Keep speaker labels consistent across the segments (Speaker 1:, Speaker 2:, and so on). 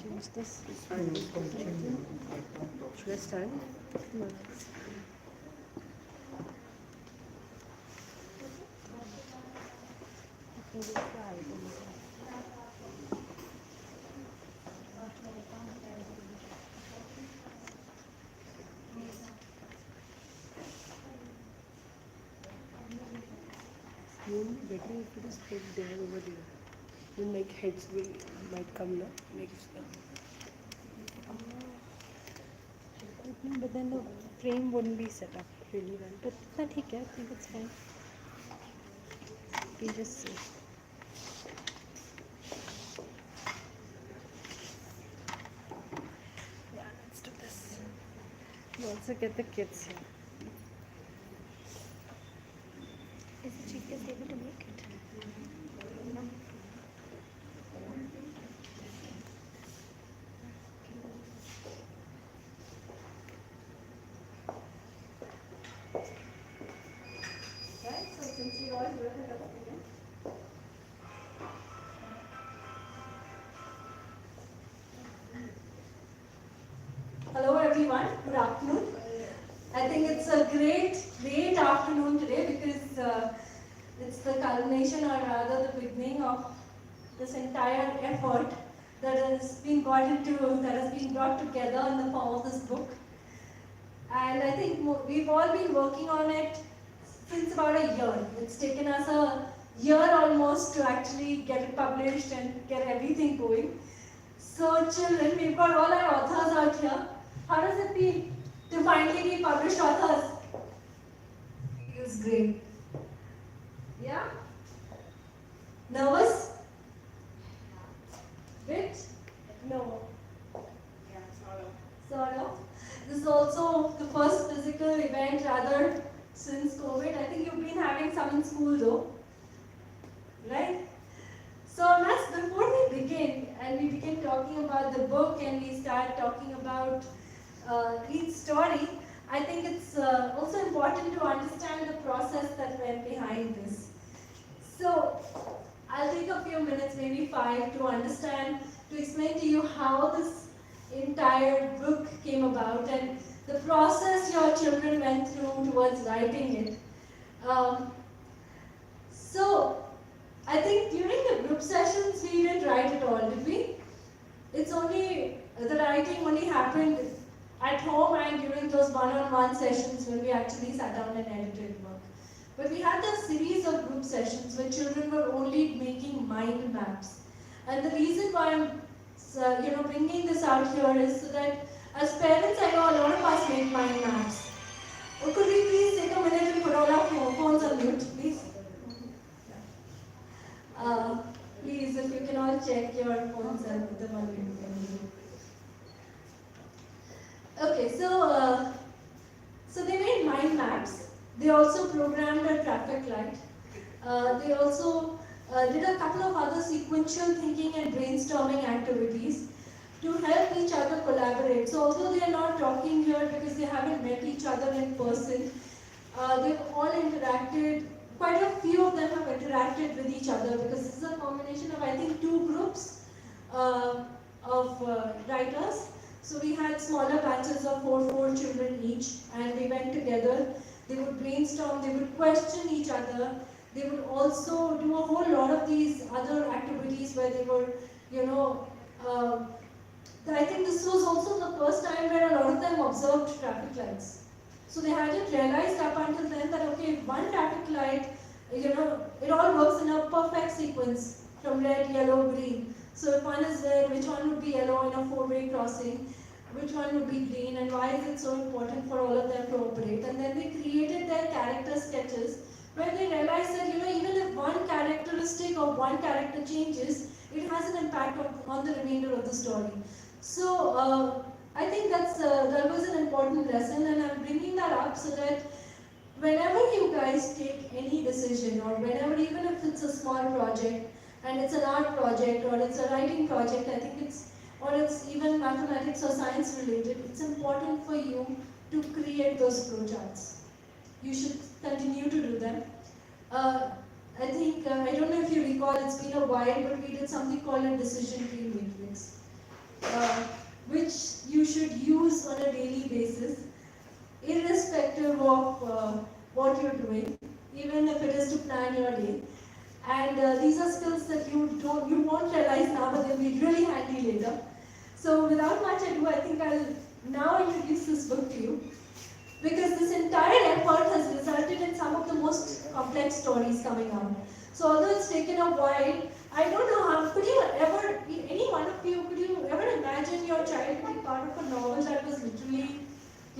Speaker 1: Change this. Should I stand? No. Better if it is put there over there. Then like heads might come now. But then the frame wouldn't be set up really well. But that's okay, I think it's fine. We just see. Yeah, let's do this. We also get the kids here.
Speaker 2: Is the chief guest able to make it? No. Right, so since you all do it, hello everyone, good afternoon. I think it's a great afternoon today because it's the culmination or rather the beginning of this entire effort that has been brought together in the form of this book. And I think we've all been working on it since about a year. It's taken us a year almost to actually get it published and get everything going. So children, we've got all our authors out here. How does it feel to finally be published authors? Feels great. Yeah? Nervous? Bit? No.
Speaker 3: Yeah,
Speaker 2: Sort of. This is also the first physical event rather since COVID. I think you've been having some in school though. Right? So before we begin and we begin talking about the book and we start talking about each story, I think it's also important to understand the process that went behind this. So I'll take a few minutes, maybe 5, to explain to you how this entire book came about and the process your children went through towards writing it. So I think during the group sessions we didn't write at all, did we? It's only, the writing only happened at home and during those one-on-one sessions when we actually sat down and edited work. But we had a series of group sessions where children were only making mind maps. And the reason why I'm bringing this out here is so that as parents, I know a lot of us make mind maps. Or could we please take a minute and put all our phones on mute, please? Please, if you can all check your phones and put them on mute. Okay, so they made mind maps. They also programmed a traffic light. They also did a couple of other sequential thinking and brainstorming activities to help each other collaborate. So although they are not talking here because they haven't met each other in person, they've all interacted. Quite a few of them have interacted with each other because this is a combination of, I think, 2 groups of writers. So we had smaller batches of 4 children each, and they went together. They would brainstorm, they would question each other. They would also do a whole lot of these other activities where they were, I think this was also the first time where a lot of them observed traffic lights. So they hadn't realized up until then that, okay, one traffic light, it all works in a perfect sequence from red, yellow, green. So if one is red, which one would be yellow in a 4-way crossing? Which one would be green, and why is it so important for all of them to operate? And then they created their character sketches where they realized that even if one characteristic or one character changes, it has an impact on the remainder of the story. So I think that was an important lesson, and I'm bringing that up so that whenever you guys take any decision, or whenever, even if it's a small project and it's an art project or it's a writing project, I think it's even mathematics or science related, it's important for you to create those flowcharts. You should continue to do them. I think, I don't know if you recall, it's been a while, but we did something called a decision tree matrix, which you should use on a daily basis, irrespective of what you're doing, even if it is to plan your day. And these are skills that you won't realize now, but they'll be really handy later. So without much ado, I think I'll now introduce this book to you, because this entire effort has resulted in some of the most complex stories coming out. So although it's taken a while, I don't know how, could you ever, any one of you, could you ever imagine your child to be part of a novel that was literally,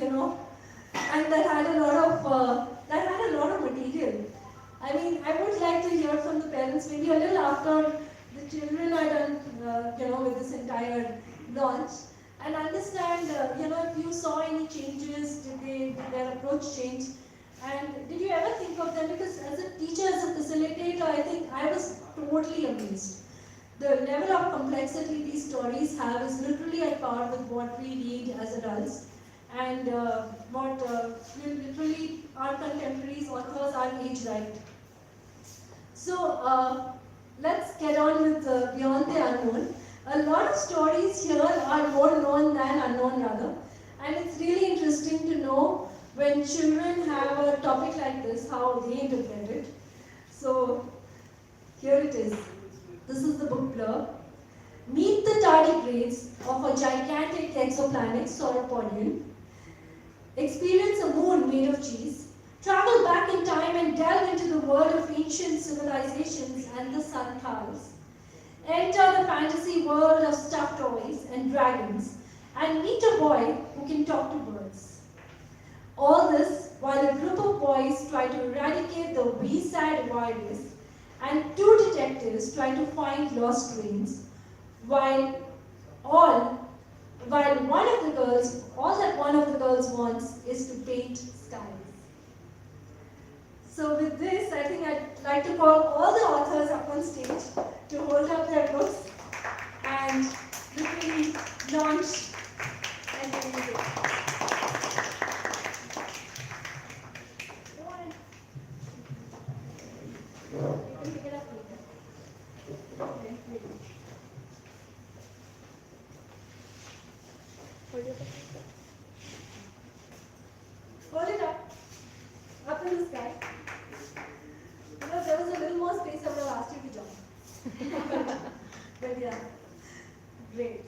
Speaker 2: and that had a lot of material? I mean, I would like to hear from the parents maybe a little after the children are done, with this entire launch, and understand, if you saw any changes, did their approach change, and did you ever think of them? Because as a teacher, as a facilitator, I think I was totally amazed. The level of complexity these stories have is literally at par with what we read as adults, and what literally our contemporaries, authors are age right. So let's get on with Beyond the Unknown. A lot of stories here are more known than unknown rather, and it's really interesting to know when children have a topic like this, how they interpret it. So here it is. This is the book blurb. Meet the tardigrades of a gigantic exoplanet, Sauropodium. Experience a moon made of cheese. Travel back in time and delve into the world of ancient civilizations and the Santals. Enter the fantasy world of stuffed toys and dragons and meet a boy who can talk to birds. All this while a group of boys try to eradicate the B-side virus and two detectives try to find lost trains, while all that one of the girls wants is to paint skies. So with this, I think I'd like to call all the authors up on stage to hold up their books and literally launch and release it. Go on. You can pick it up later. Okay, maybe. Hold it up in the sky. If there was a little more space, I would have asked you to jump. But yeah, great.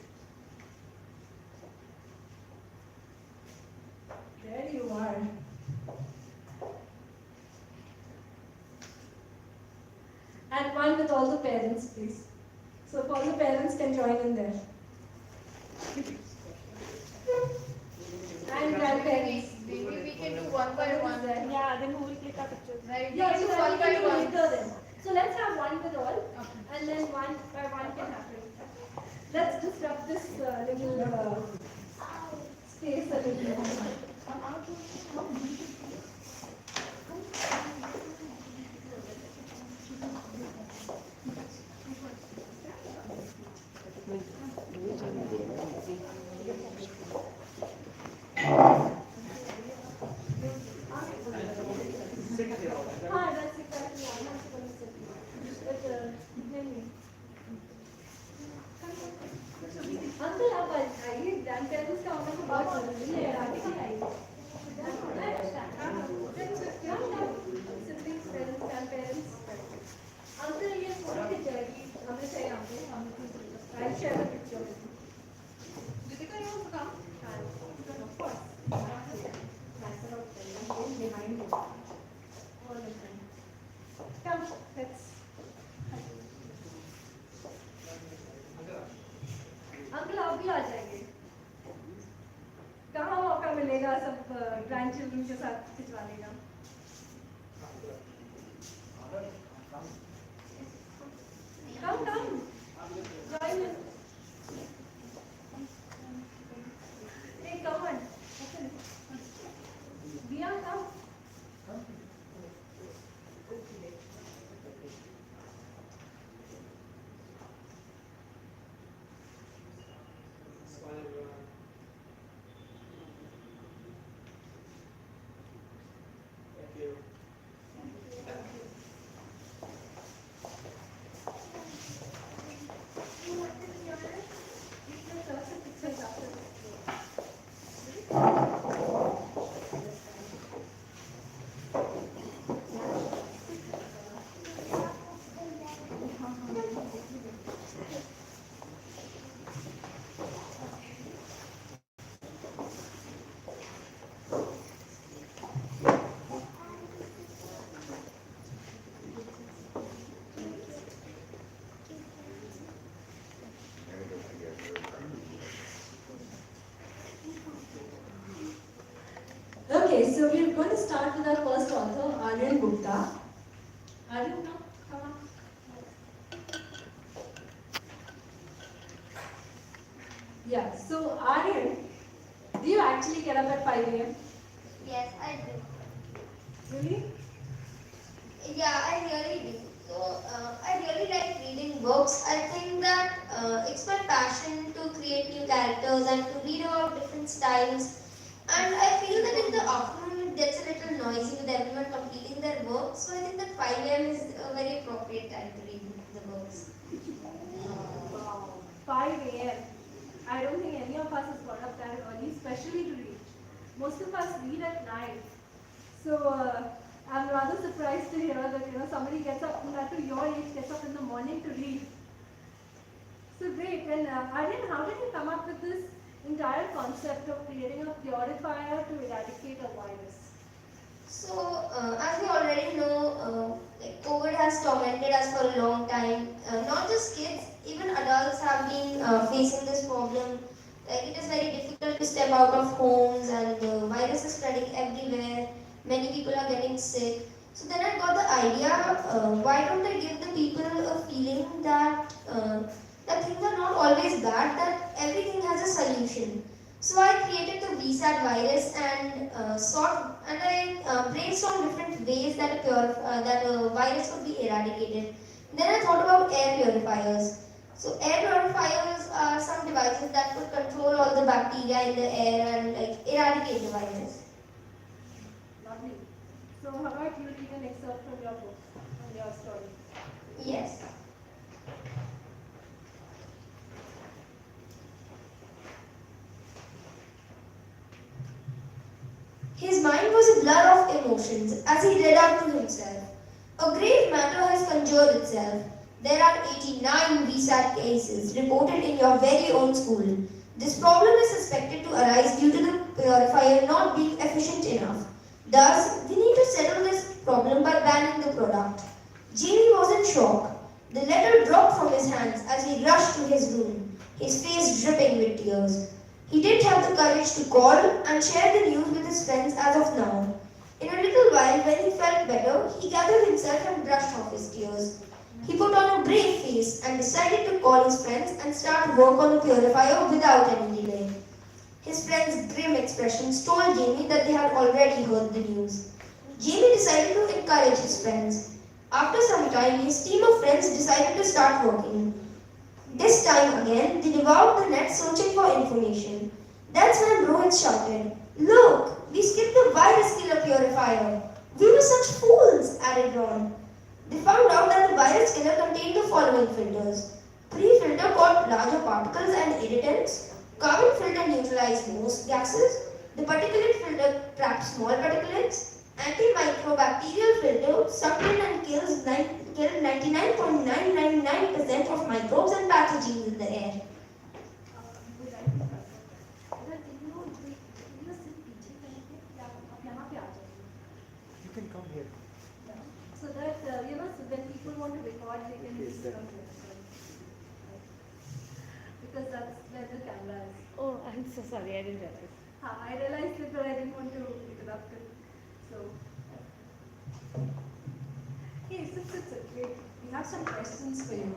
Speaker 2: There you are. And one with all the parents, please. So if all the parents can join in there. And grandparents.
Speaker 3: Maybe we can do one by one.
Speaker 1: Yeah, then who will click our pictures?
Speaker 3: Right?
Speaker 2: Yeah,
Speaker 3: We
Speaker 2: so
Speaker 3: can do one by one.
Speaker 2: then. So let's have one with all, and then one by one can happen. Let's disrupt this little space a little. That's exactly what I'm going to say. But, Uncle, आप आइए grandparents का होने के बाद चलिए आगे की आइए. Siblings, parents, grandparents. Uncle, ये फोटो खिंच जाएगी. हमें चाहिए हमको. I'll share the picture.
Speaker 3: Ritika, you want to come?
Speaker 2: Of course. Behind you. All the time. Come, let's. Uncle आप भी आ जाएंगे. कहाँ मौका मिलेगा सब ग्रैंड चिल्ड्रन के साथ खिंचवाने का? Come, join us. Hey, come on. Diya, come. so we're going to start with our first author, Aryan Gupta. Aryan, no? Come on. Yeah, so Aryan, do you actually get up at 5 a.m.?
Speaker 4: Yes, I do.
Speaker 2: Really?
Speaker 4: Yeah, I really do. So, I really like reading books. I think that it's my passion to create new characters and to read about different styles. And I feel that in the afternoon it gets a little noisy with everyone completing their work. So I think that 5 a.m. is a very appropriate time to read the books.
Speaker 2: Wow. 5 a.m. I don't think any of us has got up that early, especially to read. Most of us read at night. So I'm rather surprised to hear that somebody gets up, who at your age gets up in the morning to read. So great. And Aryan, how did you come up with this entire concept of creating a purifier to eradicate a virus?
Speaker 4: So, as we already know, like COVID has tormented us for a long time. Not just kids, even adults have been facing this problem. Like it is very difficult to step out of homes, and the virus is spreading everywhere. Many people are getting sick. So then I got the idea: why don't I give the people a feeling that that things are not always bad, that everything has a solution. So I created the VSAT virus and I brainstormed different ways that a virus could be eradicated. Then I thought about air purifiers. So air purifiers are some devices that could control all the bacteria in the air and like eradicate the virus.
Speaker 2: Lovely. So how about you read an excerpt from your book, from your story?
Speaker 4: Yes. His mind was a blur of emotions as he read out to himself. A grave matter has conjured itself. There are 89 VSAT cases reported in your very own school. This problem is suspected to arise due to the purifier not being efficient enough. Thus, we need to settle this problem by banning the product. Jamie was in shock. The letter dropped from his hands as he rushed to his room, his face dripping with tears. He didn't have the courage to call and share the news with his friends as of now. In a little while, when he felt better, he gathered himself and brushed off his tears. He put on a brave face and decided to call his friends and start work on the purifier without any delay. His friends' grim expressions told Jamie that they had already heard the news. Jamie decided to encourage his friends. After some time, his team of friends decided to start working. This time again, they devoured the net searching for information. That's when Rohit shouted, "Look, we skipped the virus killer purifier. We were such fools," added Ron. They found out that the virus killer contained the following filters. Pre-filter caught larger particles and irritants. Carbon filter neutralized most gases. The particulate filter trapped small particulates. Antimicrobacterial filter sucked in and killed 99.999% of microbes and pathogens in the air.
Speaker 5: You can come here.
Speaker 2: So that so when people want to record, they can use it on because that's where the camera is.
Speaker 1: Oh, I'm so sorry, I didn't realize.
Speaker 2: I realized it, but I didn't want to interrupt it. So, okay, so great. We have some questions for you.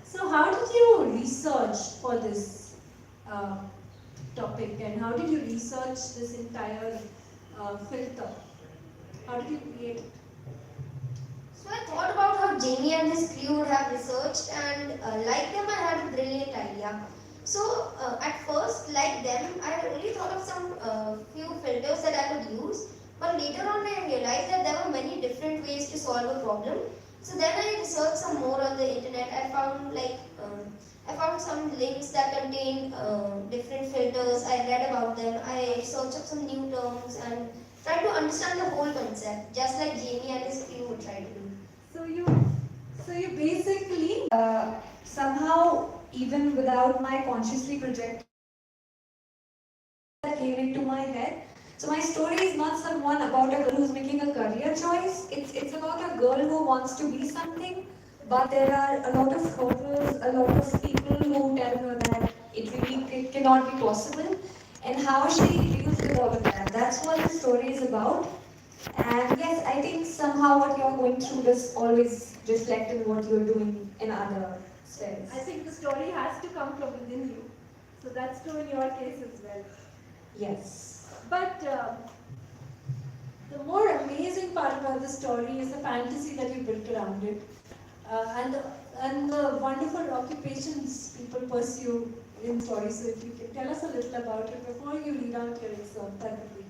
Speaker 2: So, how did you research for this topic, and how did you research this entire filter? How did you create it?
Speaker 4: So I thought about how Jamie and his crew would have researched, and like them I had a brilliant idea. So at first, like them, I only thought of some few filters that I could use, but later on I realized that there were many different ways to solve a problem. So then I researched some more on the internet. I found some links that contain different filters. I read about them. I searched up some new terms and tried to understand the whole concept, just like Jamie and his crew would try to do.
Speaker 2: So you basically somehow, even without my consciously projecting, that came into my head. So my story is not someone about a girl who's making a career choice. It's about a girl who wants to be something, but there are a lot of hurdles, a lot of people who tell her that it cannot be possible, and how she uses
Speaker 6: did all of that. That's what the story is about. And yes, I think somehow what you're going through does always reflect in what you're doing in other spheres.
Speaker 2: I think the story has to come from within you. So that's true in your case as well.
Speaker 6: Yes.
Speaker 2: But the more amazing part about the story is the fantasy that you built around it. And the wonderful occupations people pursue in stories. So if you can tell us a little about it before you read out your excerpt, that would be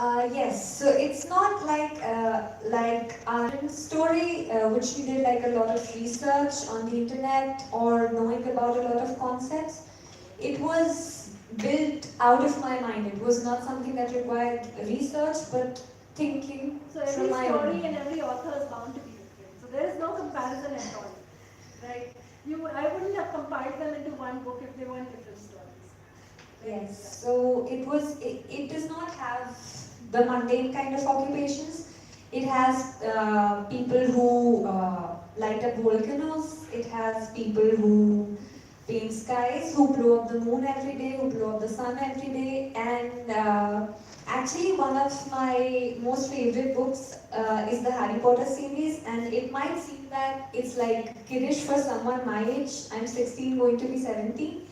Speaker 2: great.
Speaker 6: Yes, so it's not like our story, which we did like a lot of research on the internet or knowing about a lot of concepts. It was built out of my mind. It was not something that required research, but thinking
Speaker 2: So every
Speaker 6: from my
Speaker 2: story
Speaker 6: own.
Speaker 2: and every author is bound to be different. So there is no comparison at all, right? I wouldn't have compiled them into one book if they weren't different stories.
Speaker 6: Yes, so it does not have the mundane kind of occupations. It has people who light up volcanoes. It has people who paint skies, who blow up the moon every day, who blow up the sun every day. And actually one of my most favorite books is the Harry Potter series, and it might seem that it's like kiddish for someone my age. I'm 16, going to be 17.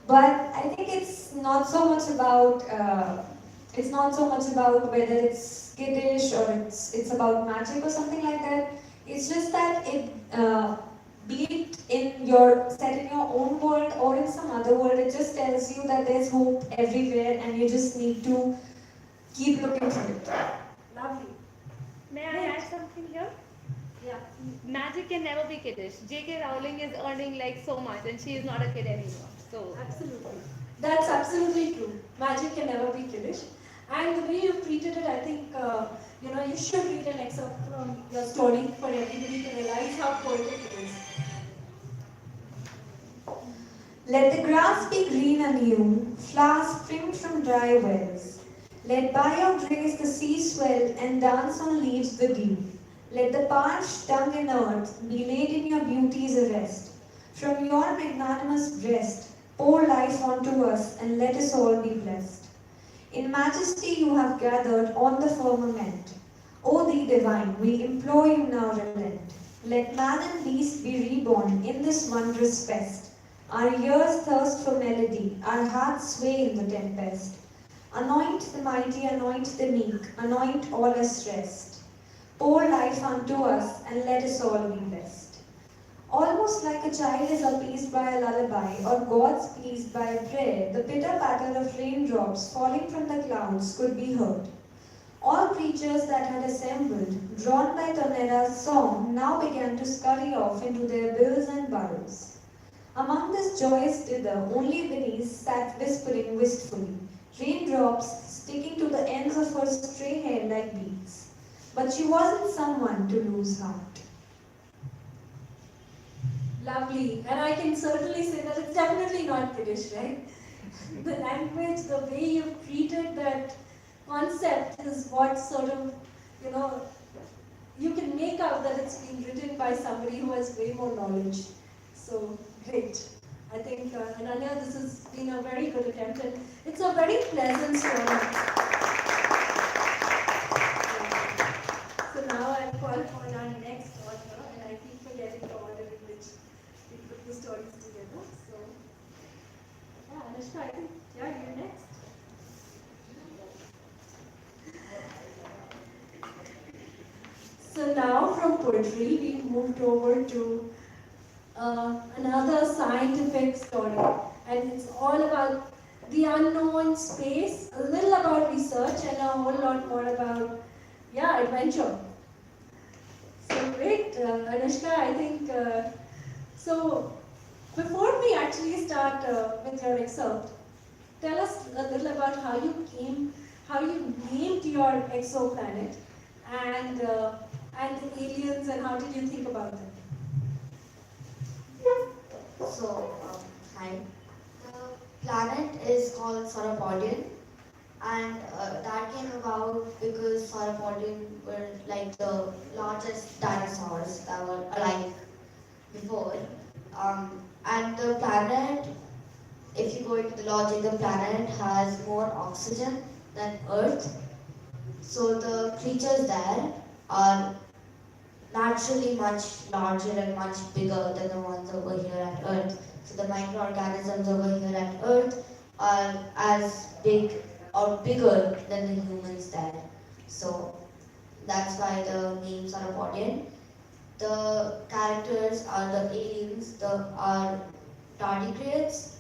Speaker 6: But I think it's not so much about whether it's kiddish or it's about magic or something like that. It's just that be it set in your own world or in some other world, it just tells you that there's hope everywhere and you just need to keep looking for it.
Speaker 2: Lovely.
Speaker 7: May I add something here?
Speaker 2: Yeah.
Speaker 7: Magic can never be kiddish. J.K. Rowling is earning like so much and she is not a kid anymore. So
Speaker 2: Absolutely. That's absolutely true. Magic can never be kiddish. And the way you've treated it, I think, you should read an excerpt from your story for everybody to realize how poetic it is.
Speaker 6: Let the grass be green anew, flowers spring from dry wells. Let by your grace the sea swell and dance on leaves the dew. Let the parched tongue in earth be laid in your beauty's arrest. From your magnanimous breast, pour life unto us and let us all be blessed. In majesty you have gathered on the firmament. O thee divine, we implore you now relent. Let man and beast be reborn in this wondrous fest. Our ears thirst for melody, our hearts sway in the tempest. Anoint the mighty, anoint the meek, anoint all us rest. Pour life unto us and let us all be blessed. Almost like a child is appeased by a lullaby or God's pleased by a prayer, the pitter-patter of raindrops falling from the clouds could be heard. All creatures that had assembled, drawn by Tonera's song, now began to scurry off into their bills and burrows. Among this joyous dither, only Winnie sat whispering wistfully, raindrops sticking to the ends of her stray hair like beads. But she wasn't someone to lose heart.
Speaker 2: Lovely. And I can certainly say that it's definitely not kiddish, right? The language, the way you've treated that concept is what sort of, you can make out that it's been written by somebody who has way more knowledge. So, great. I think, Ananya, this has been a very good attempt and it's a very pleasant story. So now I'll call upon our next author and I keep forgetting the order in which we put the stories together. So, yeah, Anushka, I think, you're next. So now from poetry, we've moved over to another scientific story, and it's all about the unknown space, a little about research, and a whole lot more about, adventure. So great, Anushka, I think, so before we actually start with your excerpt, tell us a little about how you named your exoplanet, and the aliens, and how did you think about them?
Speaker 4: So, hi. The planet is called Sauropodium, and that came about because Sauropodium were like the largest dinosaurs that were alive before. And the planet if you go into the logic, the planet has more oxygen than Earth. So the creatures there are naturally much larger and much bigger than the ones over here at Earth. So the microorganisms over here at Earth are as big or bigger than the humans there. So that's why the names are important. The characters are the aliens, are tardigrades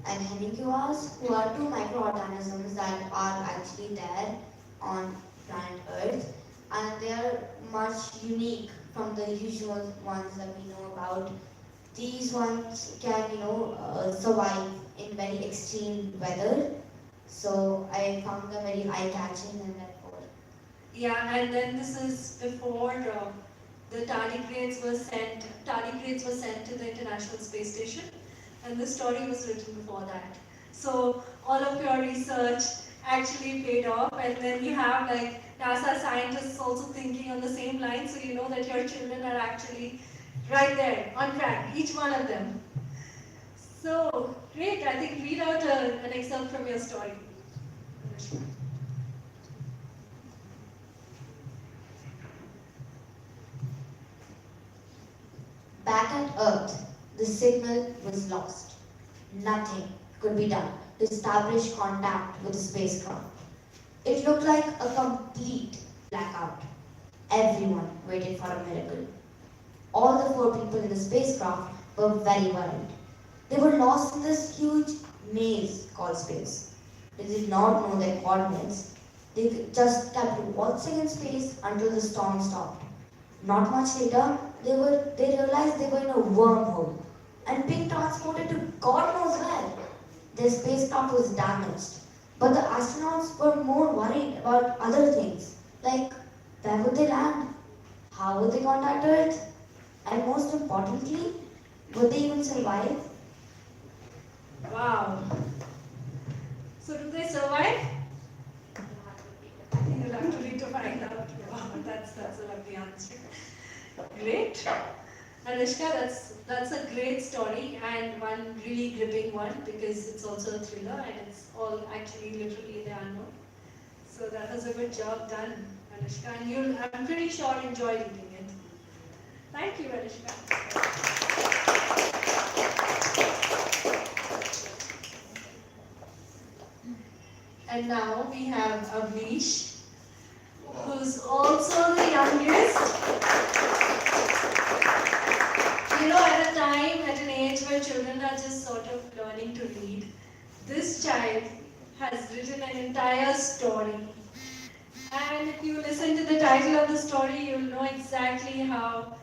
Speaker 4: and hemicuas, who are two microorganisms that are actually there on planet Earth, and they are much unique from the usual ones that we know about. These ones can, survive in very extreme weather. So I found them very eye-catching and therefore.
Speaker 2: Yeah, and then this is before the tardigrades were sent. Tardigrades were sent to the International Space Station, and the story was written before that. So all of your research actually paid off, and then you have like NASA scientists also thinking on the same line, so you know that your children are actually right there on track, each one of them. So great! I think read out an excerpt from your story.
Speaker 4: Back at Earth, the signal was lost. Nothing could be done to establish contact with the spacecraft. It looked like a complete blackout. Everyone waited for a miracle. All the 4 people in the spacecraft were very worried. They were lost in this huge maze called space. They did not know their coordinates. They just kept waltzing in space until the storm stopped. Not much later, they realized they were in a wormhole and being transported to God knows where. Their spacecraft was damaged, but the astronauts were more worried about other things, like where would they land, how would they contact Earth, and most importantly, would they even survive?
Speaker 2: Wow. So do they survive? I think you'll have to read to find out. Wow, that's a lovely answer. Great. Anushka, that's a great story and one really gripping one because it's also a thriller and it's all actually literally in the unknown. So that was a good job done, Anushka, and you'll, I'm pretty sure, enjoy reading it. Thank you, Anushka. And now we have Avnish, who's also the youngest. You know, at a time, at an age where children are just sort of learning to read, this child has written an entire story. And if you listen to the title of the story, you'll know exactly how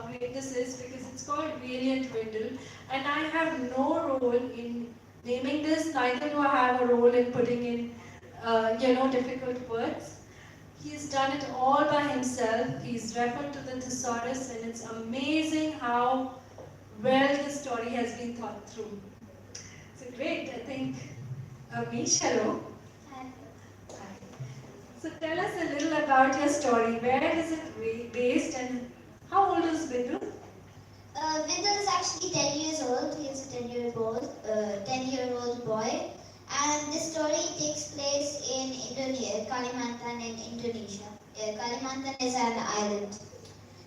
Speaker 2: great this is because it's called Valiant Dwindle. And I have no role in naming this, neither do I have a role in putting in, difficult words. He's done it all by himself. He's referred to the thesaurus, and it's amazing how well the story has been thought through. So great, I think. Amish, hello.
Speaker 4: Hi.
Speaker 2: Hi. So tell us a little about your story. Where is it based, and how old is Bindu?
Speaker 8: Vindal is actually 10 years old. He is a 10-year-old boy. And this story takes place in Indonesia, Kalimantan in Indonesia. Kalimantan is an island.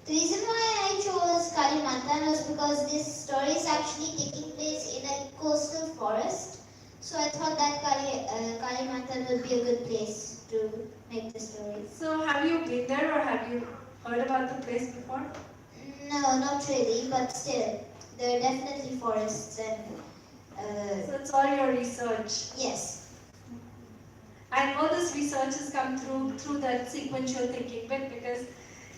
Speaker 8: The reason why I chose Kalimantan was because this story is actually taking place in a coastal forest. So I thought that Kalimantan would be a good place to make the story.
Speaker 2: So have you been there or have you heard about the place before?
Speaker 8: No, not really, but still, there are definitely forests and
Speaker 2: So it's all your research.
Speaker 8: yes.
Speaker 2: And all this research has come through that sequential thinking bit because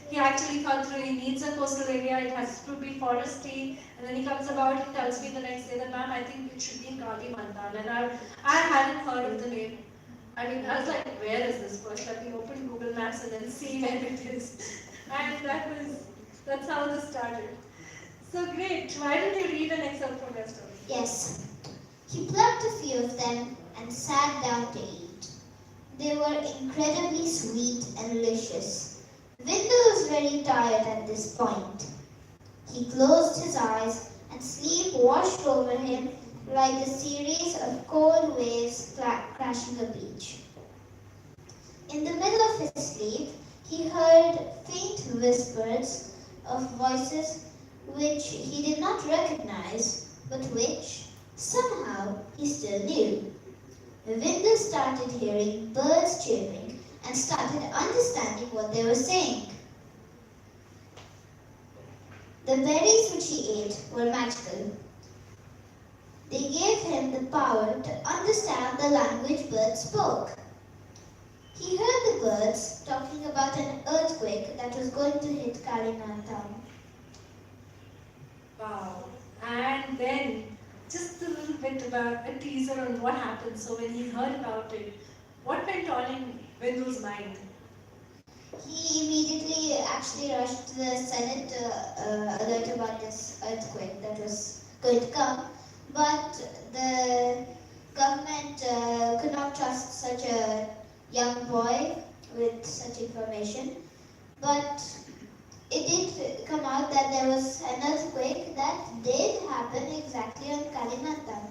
Speaker 2: he actually thought through he needs a coastal area, it has to be foresty, and then he comes about and tells me the next day that ma'am, I think it should be in Kalimantan. And I hadn't heard of the name. I mean, I was like, where is this first? Let me open Google Maps and then see where it is. And that's how this started. So great. Why don't you read an excerpt from your story?
Speaker 8: Yes. He plucked a few of them and sat down to eat. They were incredibly sweet and delicious. Vindal was very tired at this point. He closed his eyes and sleep washed over him like the series of cold waves crashing the beach. In the middle of his sleep, he heard faint whispers of voices which he did not recognize, but which, somehow, he still knew. Wendell started hearing birds chirping and started understanding what they were saying. The berries which he ate were magical. They gave him the power to understand the language birds spoke. He heard the birds talking about an earthquake that was going to hit Kalimantan.
Speaker 2: Wow. And then, just a little bit about a teaser on what happened. So when he heard about it, what went on in Wendell's mind?
Speaker 8: He immediately actually rushed to the Senate to alert about this earthquake that was going to come. But the government could not trust such a young boy with such information. But it did come out that there was an earthquake that did happen exactly on Kalimantan.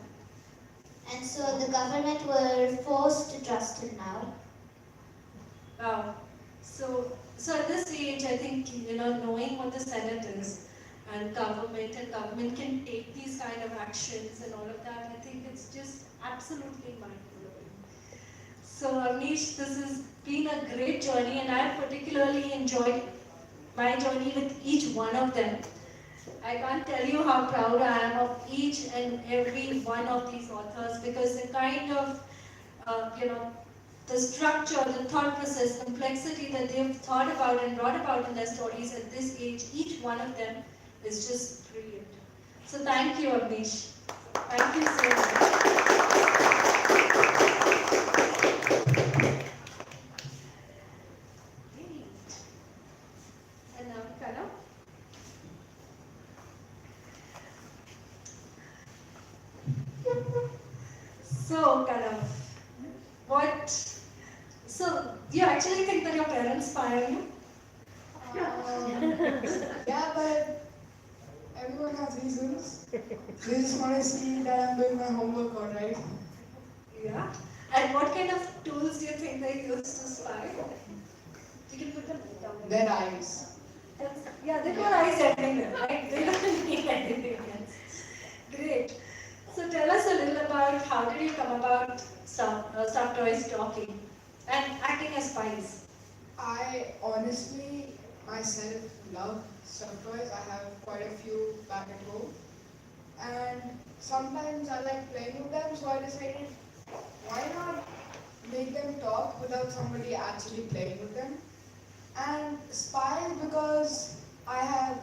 Speaker 8: And so the government were forced to trust him now.
Speaker 2: Wow. So at this age, I think, knowing what the Senate is and government can take these kind of actions and all of that, I think it's just absolutely mind-blowing. So Avnish, this has been a great journey, and I've particularly enjoyed my journey with each one of them. I can't tell you how proud I am of each and every one of these authors, because the kind of, the structure, the thought process, complexity that they've thought about and brought about in their stories at this age, each one of them is just brilliant. So thank you, Avnish. Thank you so much. And now, Kanav. So, Kanav, so do you actually think that your parents fire you?
Speaker 9: Yeah, but everyone has reasons. They just want to see that I'm doing my homework alright.
Speaker 2: Yeah. And what kind of tools do you think they use to spy? You can put them down.
Speaker 9: Their eyes.
Speaker 2: Yeah, they got eyes everywhere, right? They don't need anything else. Great. So tell us a little about how did you come about stuffed toys talking and acting as spies?
Speaker 9: I honestly myself love stuffed toys. I have quite a few back at home. And sometimes I like playing with them, so I decided why not make them talk without somebody actually playing with them. And spies, because I have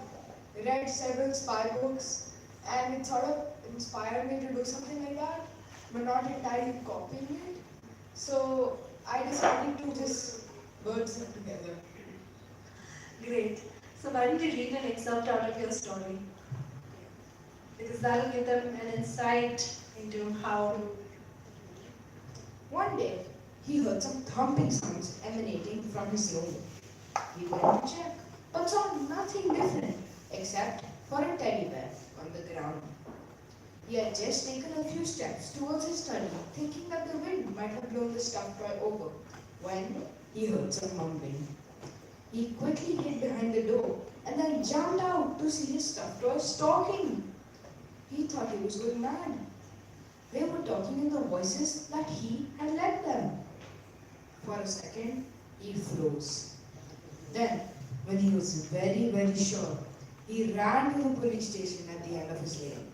Speaker 9: read several spy books and it sort of inspired me to do something like that, but not entirely copying it. So I decided to just merge them together.
Speaker 2: Great. So why don't you read an excerpt out of your story? Because that'll give them an insight into how.
Speaker 10: One day, he heard some thumping sounds emanating from his room. He went to check, but saw nothing different except for a teddy bear on the ground. He had just taken a few steps towards his study, thinking that the wind might have blown the stuffed toy over, when he heard some mumbling. He quickly hid behind the door and then jumped out to see his stuffed toys talking. He thought he was going mad. They were talking in the voices that he had led them. For a second, he froze. Then, when he was very, very sure, he ran to the police station at the end of his lane.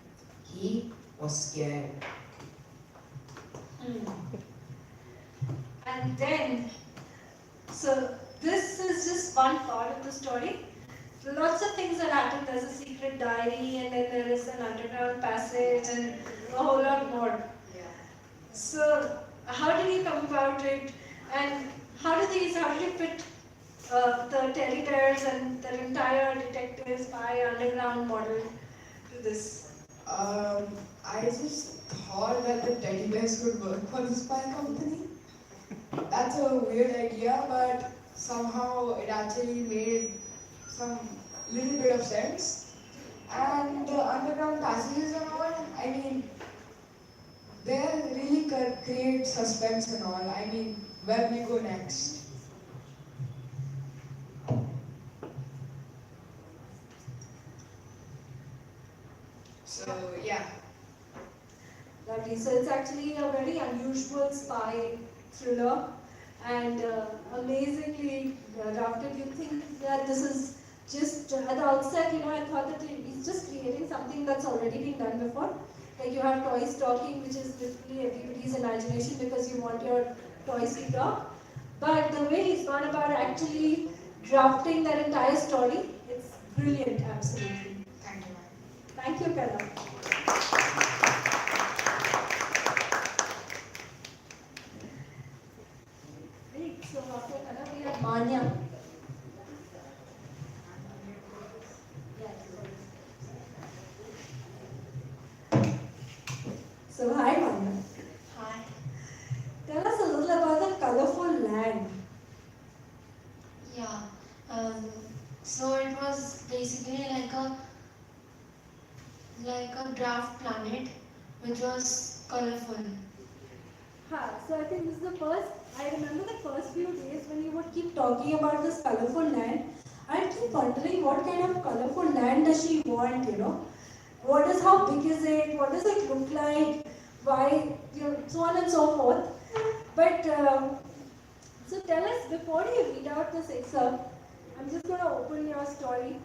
Speaker 10: He was scared.
Speaker 2: And then, so this is just one part of the story. Lots of things that happen. There's a secret diary, and then there is an underground passage, and a whole lot more. So, how did you come about it? And how did you fit the teddy bears and the entire detective spy underground model to this?
Speaker 9: I just thought that the teddy bears could work for the spy company. That's a weird idea, but somehow it actually made some little bit of sense. And the underground passages and all, I mean, they really create suspense and all. I mean, where we go next. So yeah.
Speaker 2: Lovely. So it's actually a very unusual spy thriller and amazingly drafted. You think that this is just at the outset, I thought that it's just creating something that's already been done before. Like you have toys talking, which is literally everybody's imagination because you want your toys to talk. But the way he's gone about actually drafting that entire story, it's brilliant, absolutely.
Speaker 9: Thank you, ma'am.
Speaker 2: Thank you, Kala. Great. So after Kala, we have Manya. So hi, Manya.
Speaker 8: Hi.
Speaker 2: Tell us a little about the colorful land.
Speaker 8: Yeah. So it was basically like a draft planet, which was colorful.
Speaker 2: So I think this is the first, I remember the first few days when you would keep talking about this colorful land. I keep wondering what kind of colorful land does she want, how big is it, what does it look like, why, so on and so forth. But, so tell us, before you read out this excerpt, I'm just going to open your story,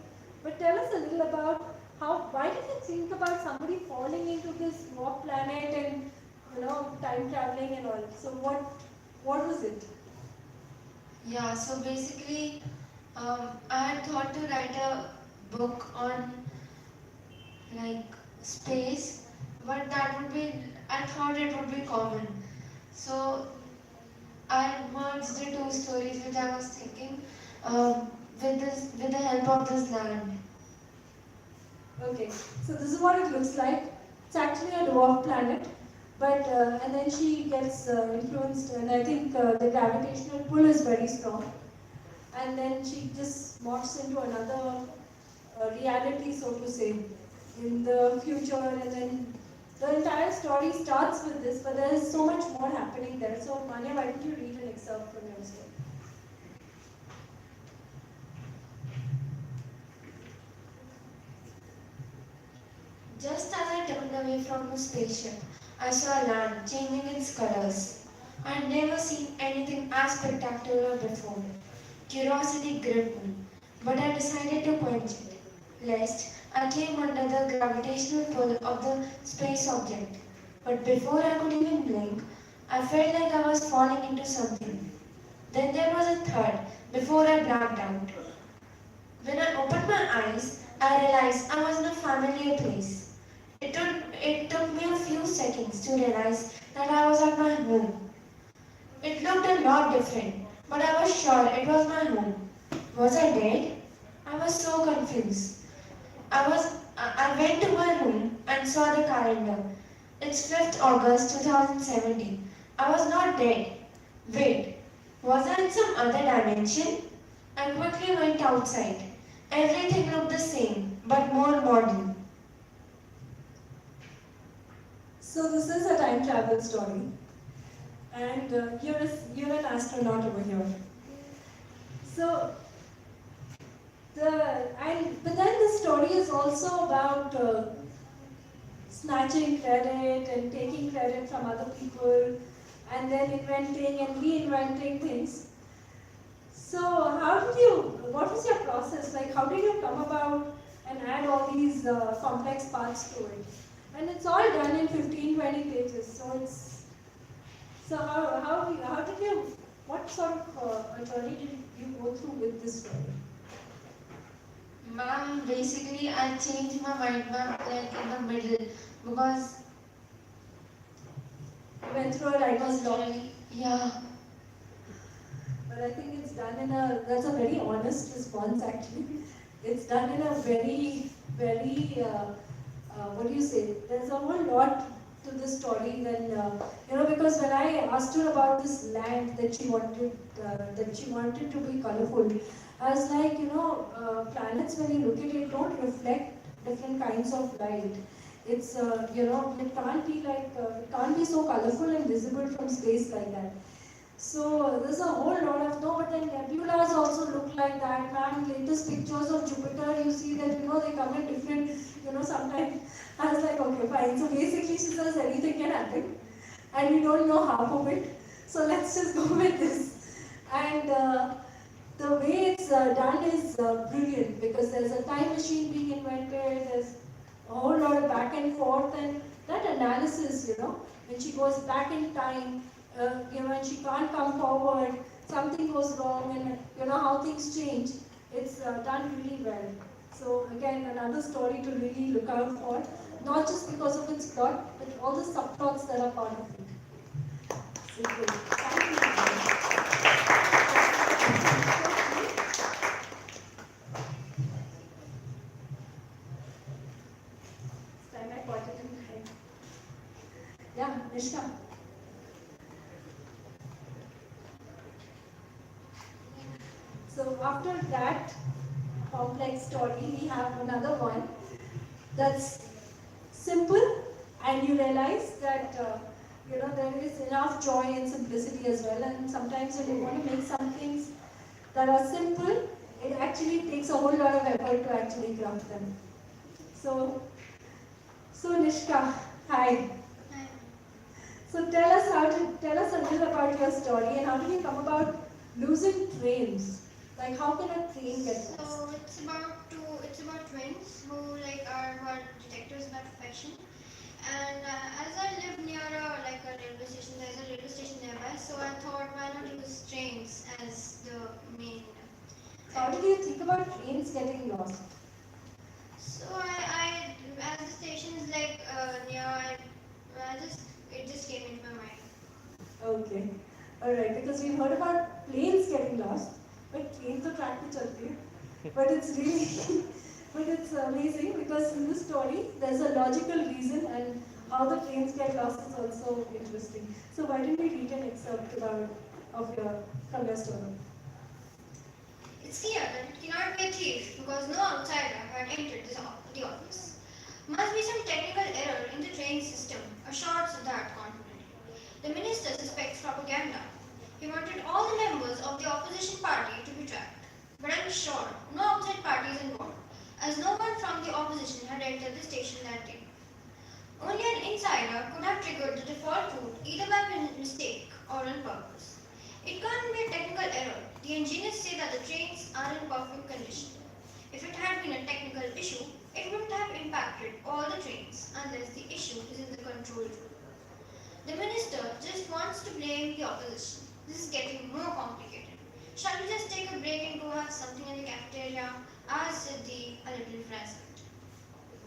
Speaker 2: but tell us a little about why did you think about somebody falling into this warp planet and time traveling and all? So what was it?
Speaker 8: Yeah, so basically, I had thought to write a book on space, but I thought it would be common. So I merged the two stories which I was thinking with the help of this land.
Speaker 2: Okay, so this is what it looks like. It's actually a dwarf planet, but and then she gets influenced, and I think the gravitational pull is very strong, and then she just morphs into another reality, so to say, in the future, and then the entire story starts with this, but there is so much more happening there. So Manya, why don't you read an excerpt from your story?
Speaker 8: Just as I turned away from the spaceship, I saw land changing its colors. I had never seen anything as spectacular before. Curiosity gripped me, but I decided to quench it, lest I came under the gravitational pull of the space object. But before I could even blink, I felt like I was falling into something. Then there was a third, before I blacked out. When I opened my eyes, I realized I was in a familiar place. It took me a few seconds to realize that I was at my home. It looked a lot different, but I was sure it was my home. Was I dead? I was so confused. I went to my room and saw the calendar. It's 5th August 2017. I was not dead. Wait, was I in some other dimension? I quickly went outside. Everything looked the same, but more modern.
Speaker 2: So this is a time travel story, and you're an astronaut over here. So but then the story is also about snatching credit and taking credit from other people, and then inventing and reinventing things. So what was your process? How did you come about and add all these complex parts to it? And it's all done in 15-20 pages. So what sort of a journey did you go through with this story?
Speaker 8: Ma'am, basically I changed my mind, ma'am, in the middle because
Speaker 2: You went through a writer's block.
Speaker 8: yeah.
Speaker 2: But I think it's done that's a very honest response actually. It's done in a very, very, what do you say, there's a whole lot to this story then, because when I asked her about this land that she wanted to be colorful, I was like, planets when you look at it don't reflect different kinds of light. It's it can't be like it can't be so colorful and visible from space like that. So there's a whole lot of but then nebulas also look like that, man. Latest pictures of Jupiter, you see that they come in different, sometimes I was like, okay, fine. So basically she says anything can happen and we don't know half of it. So let's just go with this. And the way it's done is brilliant because there's a time machine being invented, there's a whole lot of back and forth, and that analysis, when she goes back in time, and she can't come forward, something goes wrong, and how things change, it's done really well. So again, another story to really look out for, not just because of its plot, but all the subplots that are part of it. So good. Thank you. Yeah, Nishka. So after that complex story, we have another one that's simple, and you realize that there is enough joy and simplicity as well. And sometimes when you want to make some things that are simple, it actually takes a whole lot of effort to actually craft them. So Nishka, hi. So tell us a little about your story and how did you come about losing trains? Like how can a train get lost?
Speaker 8: So it's about twins who are detectives by profession. And as I live near a railway station, there's a railway station nearby. So I thought, why not use trains as the main.
Speaker 2: How did you think about trains getting lost?
Speaker 8: So I as the station is near, it just came into my mind.
Speaker 2: Okay. Alright, because we've heard about planes getting lost, but trains to track to chalti. But it's really, but it's amazing because in this story, there's a logical reason, and how the trains get lost is also interesting. So why don't we read an excerpt from your story?
Speaker 8: It's clear that it cannot be a thief because no outsider had entered the office. Must be some technical error in the train system, assured that confidently. The minister suspects propaganda. He wanted all the members of the opposition party to be tracked. But I'm sure no outside party is involved, as no one from the opposition had entered the station that day. Only an insider could have triggered the default route either by mistake or on purpose. It can't be a technical error. The engineers say that the trains are in perfect condition. If it had been a technical issue, it wouldn't have impacted all the trains unless the issue is in the control room. The minister just wants to blame the opposition. This is getting more complicated. Shall we just take a break and go have something in the cafeteria? asked Siddhi, a little frazzled.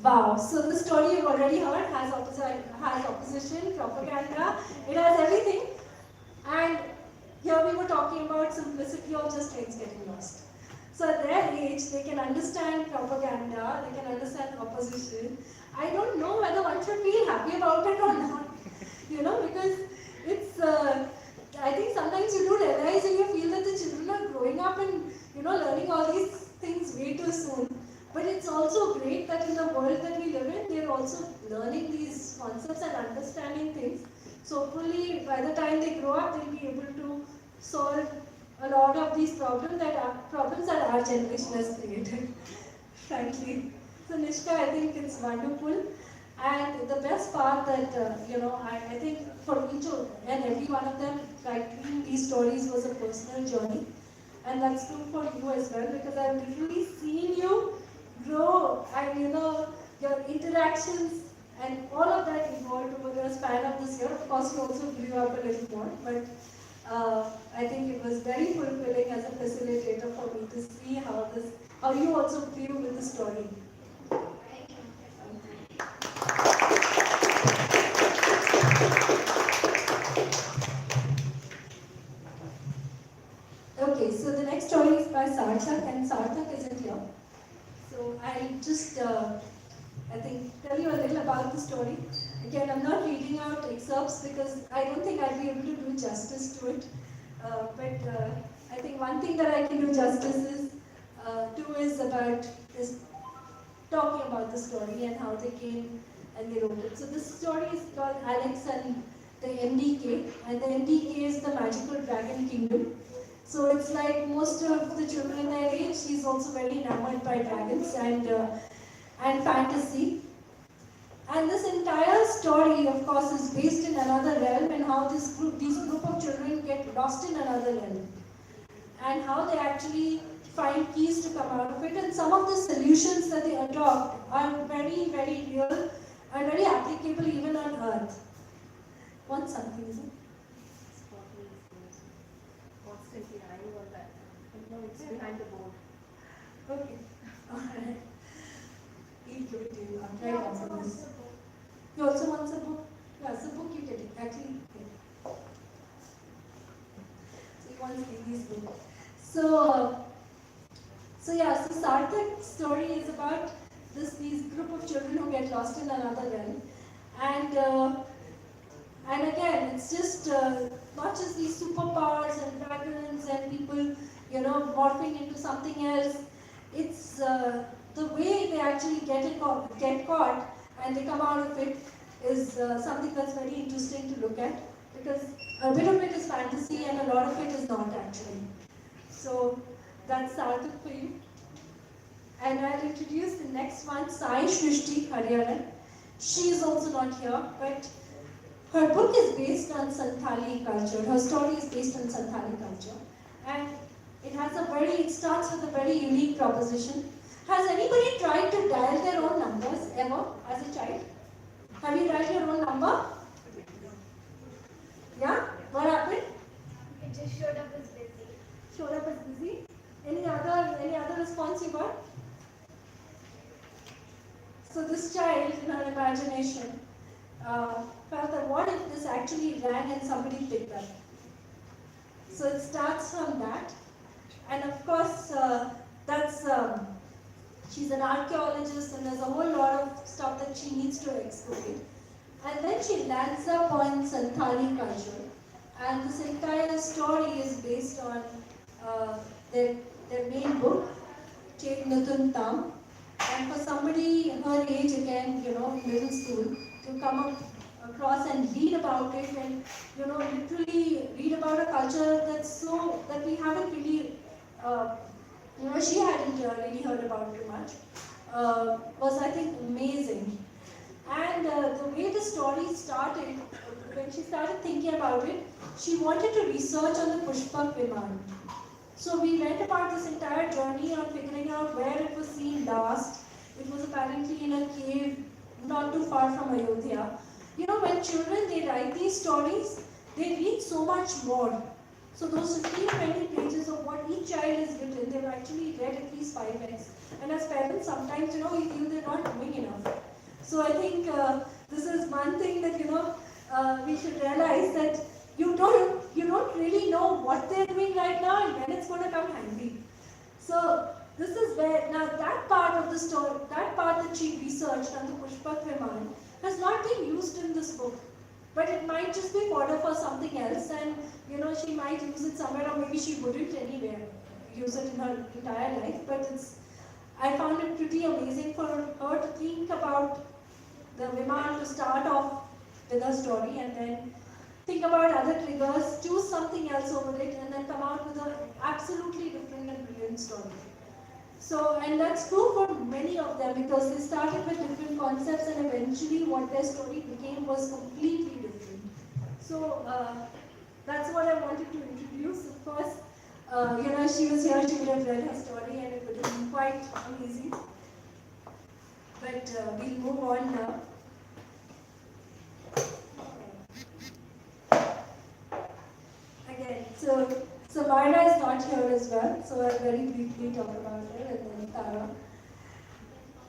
Speaker 2: Wow, so the story you've already heard has opposition, propaganda, it has everything. And here we were talking about simplicity of just trains getting lost. So at their age, they can understand propaganda, they can understand opposition. I don't know whether one should feel happy about it or not. Because it's, I think sometimes you do realize and you feel that the children are growing up and, learning all these things way too soon. But it's also great that in the world that we live in, they're also learning these concepts and understanding things. So hopefully, by the time they grow up, they'll be able to solve a lot of these problems that our generation has created, frankly. So Nishka, I think it's wonderful. And the best part that, I think for each and every one of them, writing these stories was a personal journey. And that's true for you as well, because I've literally seen you grow and, your interactions and all of that evolved over the span of this year. Of course, you also grew up a little more, but I think it was very fulfilling as a facilitator for me to see how you also grew with the story. Okay, so the next story is by Sarthak, and Sarthak isn't here. So I'll just, tell you a little about the story. Again, I'm not reading out excerpts because I don't think I'll be able to do justice to it. But I think one thing that I can do justice is talking about the story and how they came and they wrote it. So this story is called Alex and the MDK, and the MDK is the magical dragon kingdom. So it's like most of the children their age, she's also very enamored by dragons and fantasy. And this entire story, of course, is based in another realm, and how these group of children get lost in another realm, and how they actually find keys to come out of it. And some of the solutions that they adopt are very, very real and very applicable even on Earth. Want something, is it?
Speaker 1: Constantly eyeing on that. No, it's behind the board.
Speaker 2: Okay. Alright. He'll give it to you. I'm trying to answer this. You also want a book? Yeah, it's a book you get it. Actually, yeah. So he wants these book. So Sarthak's story is about these group of children who get lost in another realm, and again, it's just not just these superpowers and dragons and people, morphing into something else. It's the way they actually get caught and they come out of it is something that's very interesting to look at, because a bit of it is fantasy and a lot of it is not actually. So that's Sarthak for you. And I'll introduce the next one, Sai Shrishti Hariharan. She is also not here, but her book is based on Santhali culture. Her story is based on Santhali culture. And it starts with a very unique proposition. Has anybody tried to dial their own numbers ever as a child? Have you dialed your own number? Yeah? What happened?
Speaker 8: It just showed up as busy.
Speaker 2: Showed up as busy? Any other response you got? So this child, in her imagination, felt that what if this actually rang and somebody picked up? So it starts from that. And of course, she's an archaeologist and there's a whole lot of stuff that she needs to excavate. And then she lands up on Santhali culture. And this entire story is based on their main book, Chek Nutun Tam. And for somebody her age, again, middle school, to come across and read about it and, literally read about a culture that we haven't really, she hadn't really heard about too much, was, I think, amazing. And the way the story started, when she started thinking about it, she wanted to research on the Pushpak Viman. So we read about this entire journey on figuring out where it was seen last. It was apparently in a cave not too far from Ayodhya. When children, they write these stories, they read so much more. So those 15-20 pages of what each child has written, they've actually read at least 5x. And as parents, sometimes, we feel they're not doing enough. So I think this is one thing that, we should realize, that you don't really know what they're doing right now and when it's going to come handy. So this is where, now that part of the story, that part that she researched on the Pushpak Viman has not been used in this book. But it might just be fodder for something else, and she might use it somewhere, or maybe she wouldn't anywhere use it in her entire life. But I found it pretty amazing for her to think about the Viman, to start off with her story and then think about other triggers, choose something else over it, and then come out with an absolutely different and brilliant story. So, and that's true for many of them, because they started with different concepts and eventually what their story became was completely different. So, that's what I wanted to introduce. Of course, she was here, she would have read her story and it would have been quite amazing. But we'll move on now. Again, so Mayra is not here as well, so I'll very briefly talk about her, and then Tara.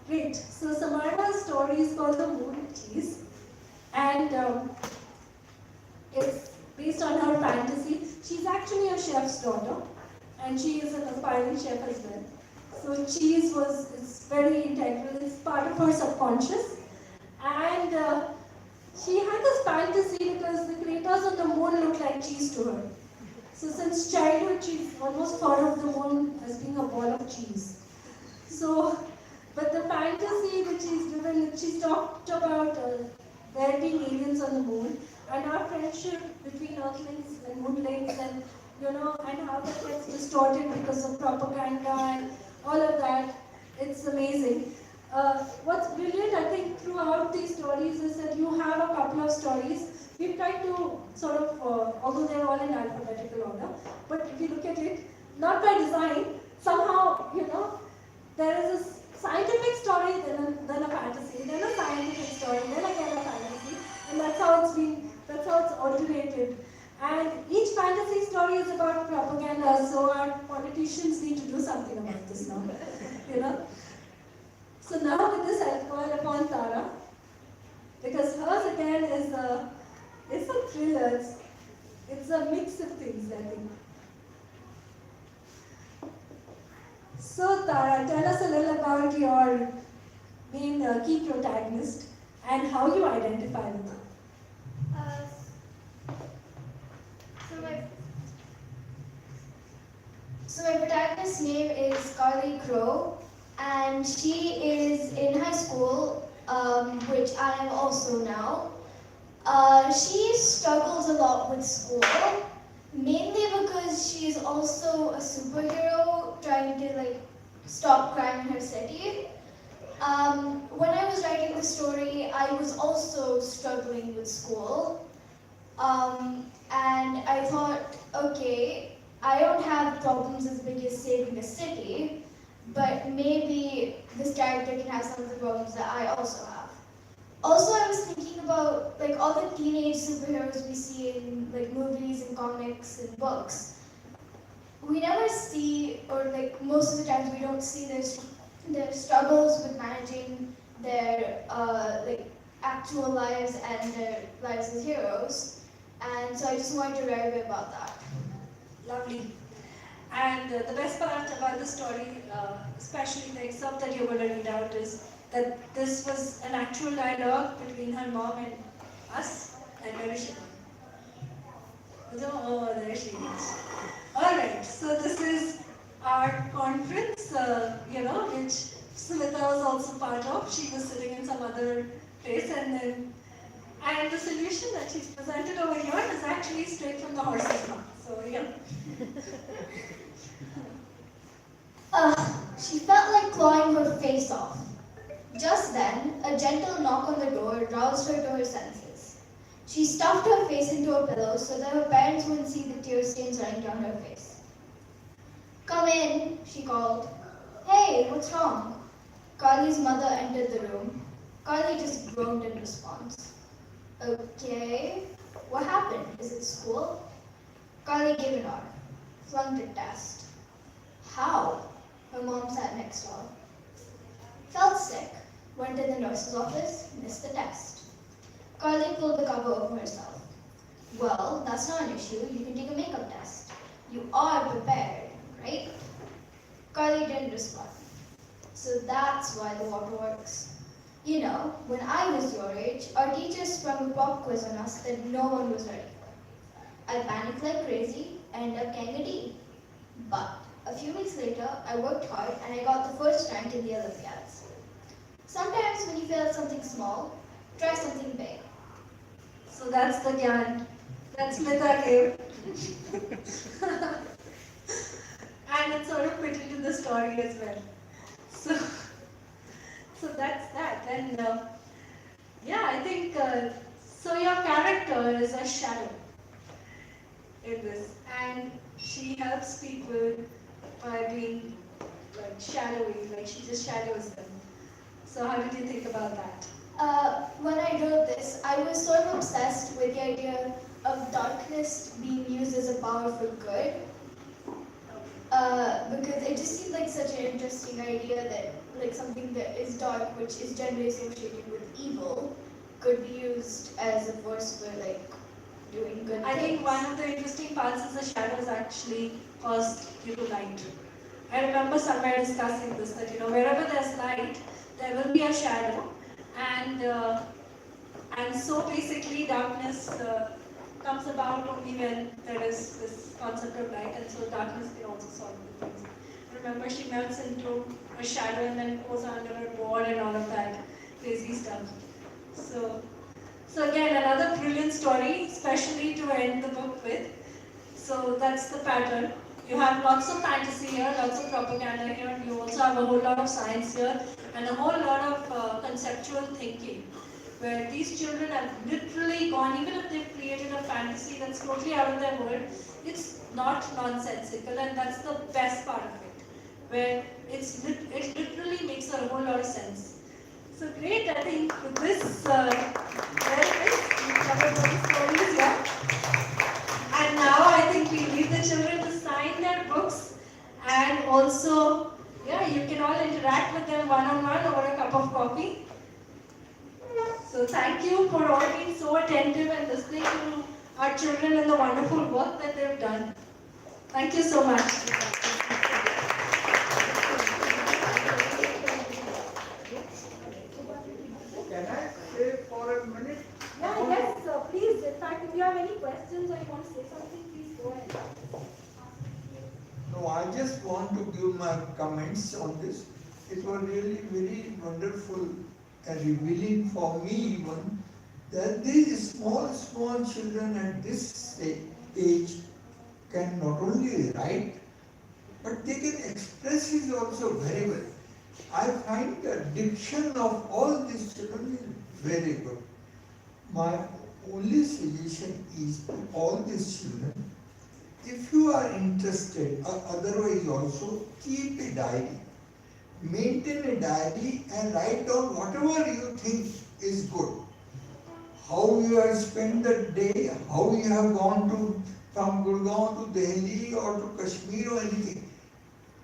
Speaker 2: Great. So Samarna's story is called The Moon Cheese, and it's based on her fantasy. She's actually a chef's daughter, and she is an aspiring chef as well. So cheese is very integral. It's part of her subconscious, and she had this fantasy because the craters on the moon look like cheese to her. So since childhood, she's almost thought of the moon as being a ball of cheese. So, but the fact fantasy which she's given, she's talked about there being aliens on the moon, and our friendship between Earthlings and Moonlings, and and how that gets distorted because of propaganda and all of that. It's amazing. What's brilliant, I think, throughout these stories is that you have a couple of stories. We've tried to sort of, although they're all in alphabetical order, but if you look at it, not by design, somehow, there is a scientific story, then a fantasy, then a scientific story, then again a fantasy, and that's how it's alternated. And each fantasy story is about propaganda, so our politicians need to do something about this now, So now with this, I'll call upon Tara, because hers again is a thriller. It's a mix of things, I think. So Tara, tell us a little about your main key protagonist and how you identify with her.
Speaker 4: So my protagonist's name is Carly Crow, and she is in high school, which I am also now. She struggles a lot with school, mainly because she is also a superhero trying to stop crime in her city. When I was writing the story, I was also struggling with school, and I thought, okay, I don't have problems as big as saving a city, but maybe this character can have some of the problems that I also have. Also, I was thinking about all the teenage superheroes we see in movies and comics and books. We never see, or most of the times we don't see their struggles with managing their actual lives and their lives as heroes. And so I just wanted to write a bit about that.
Speaker 2: Lovely. And the best part about the story, especially the excerpt that you're going to read out, is that this was an actual dialogue between her mom and us. And where is she? Oh, there she is. Alright, so this is our conference, which Smita was also part of. She was sitting in some other place, and the solution that she's presented over here is actually straight from the horse's mouth. So, yeah.
Speaker 4: She felt like clawing her face off. Just then, a gentle knock on the door roused her to her senses. She stuffed her face into a pillow so that her parents wouldn't see the tear stains running down her face. "Come in," she called. "Hey, what's wrong?" Carly's mother entered the room. Carly just groaned in response. "Okay, what happened? Is it school?" Carly gave an arm, flunked a test. "How?" Her mom sat next to her. "Felt sick. Went to the nurse's office, missed the test." Carly pulled the cover over herself. "Well, that's not an issue. You can take a makeup test. You are prepared, right?" Carly didn't respond. "So that's why the water works. You know, when I was your age, our teachers sprung a pop quiz on us that no one was ready for. I panicked like crazy and ended up getting a D. But a few weeks later, I worked hard and I got the first rank in the Olympiads. Sometimes when you fail at something small, try something big."
Speaker 2: So that's the gyan. That's Smita gave. And it sort of fit into the story as well. So that's that. And I think, so your character is a shadow in this. And she helps people by being shadowy, she just shadows them. So how did you think about that?
Speaker 4: When I wrote this, I was sort of obsessed with the idea of darkness being used as a power for good. Because it just seemed like such an interesting idea that something that is dark, which is generally associated with evil, could be used as a force for doing good
Speaker 2: I
Speaker 4: things.
Speaker 2: think one of the interesting parts is the shadows actually caused you to light. I remember somewhere discussing this, that wherever there's light, there will be a shadow, and so basically darkness comes about only when there is this concept of light, and so darkness can also solve the things. I remember remember she melts into a shadow and then goes under a board and all of that crazy stuff. So again, another brilliant story, especially to end the book with. So that's the pattern. You have lots of fantasy here, lots of propaganda here. You also have a whole lot of science here and a whole lot of conceptual thinking, where these children have literally gone, even if they've created a fantasy that's totally out of their world, it's not nonsensical, and that's the best part of it, where it literally makes a whole lot of sense. So great, I think with this, there it is. We covered all the stories here. And now I think we leave the children to sign their books, and also, yeah, you can all interact with them one-on-one over a cup of coffee. So thank you for all being so attentive and listening to our children and the wonderful work that they've done. Thank you so much.
Speaker 5: Can I stay for a minute?
Speaker 2: Yeah, yes, please. In fact, if you have any questions or you want to say something, please go ahead.
Speaker 11: No, I just want to give my comments on this. It was really very wonderful and revealing for me even that these small children at this age can not only write, but they can express it also very well. I find the diction of all these children is very good. My only suggestion is to all these children, if you are interested, or otherwise also, keep a diary. Maintain a diary and write down whatever you think is good. How you have spent the day, how you have gone from Gurgaon to Delhi or to Kashmir or anything.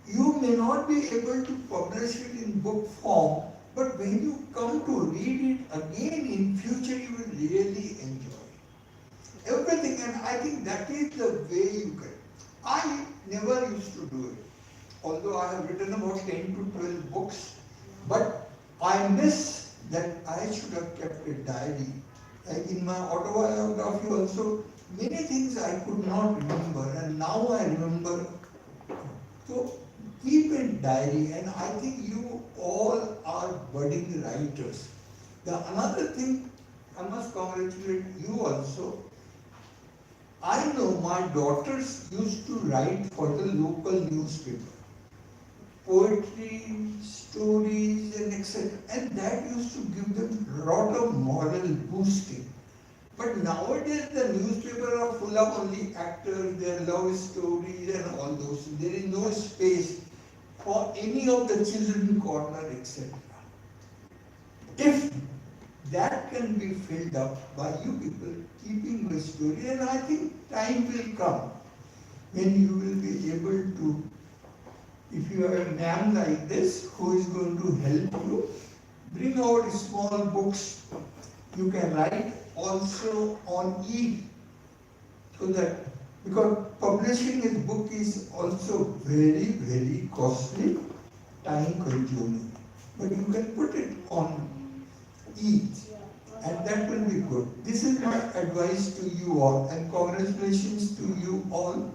Speaker 11: You may not be able to publish it in book form, but when you come to read it again in future, you will really enjoy everything. And I think that is the way you can. I never used to do it, although I have written about 10 to 12 books, but I miss that I should have kept a diary. Like in my autobiography also, many things I could not remember, and now I remember. So keep a diary, and I think you all are budding writers. Another thing, I must congratulate you also. I know my daughters used to write for the local newspaper. Poetry, stories, and etc. And that used to give them a lot of moral boosting. But nowadays the newspapers are full of only actors, their love stories and all those. There is no space for any of the children corner, etc. If that can be filled up by you people keeping the story, and I think time will come when you will be able to, if you have a man like this who is going to help you, bring out small books. You can write also on e, so that, because publishing a book is also very, very costly, time consuming. But you can put it on e, and that will be good. This is my advice to you all, and congratulations to you all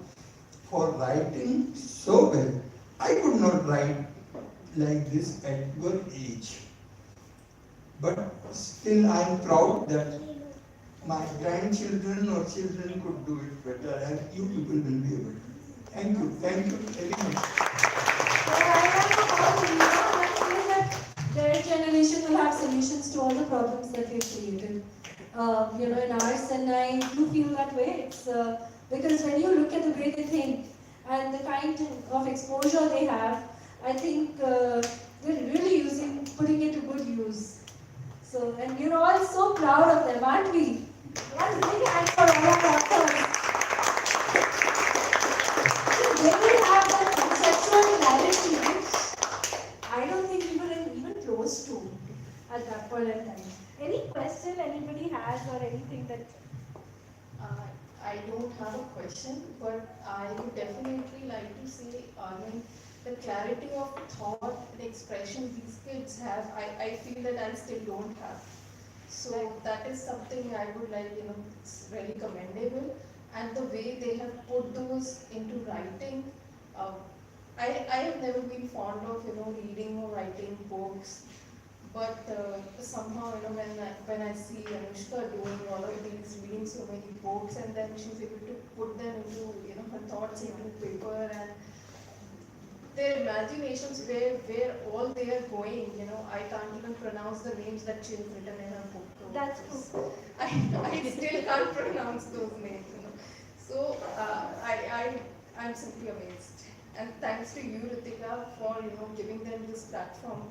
Speaker 11: for writing so well. I could not write like this at your age, but still I am proud that my grandchildren or children could do it better, and you people will be able to. Thank you very much.
Speaker 2: Their generation will have solutions to all the problems that we've created. In ours, and I do feel that way. It's because when you look at the way they think and the kind of exposure they have, I think they're really putting it to good use. So, and we're all so proud of them, aren't we? One big hand for all our authors. They will have that conceptual clarity, which I don't think we were even close to at that point in time. Any question anybody has, or anything that?
Speaker 3: I don't have a question, but I would definitely like to say, the clarity of thought and expression these kids have, I feel that I still don't have. So that is something I would like, it's really commendable. And the way they have put those into writing, I have never been fond of, reading or writing books. But somehow, when I see Anushka doing all of these, reading so many books, and then she's able to put them into, her thoughts into paper, and their imaginations, where all they are going, I can't even pronounce the names that she has written in her book.
Speaker 2: That's true.
Speaker 3: I still can't pronounce those names, So I'm simply amazed. And thanks to you, Ritika, for, giving them this platform.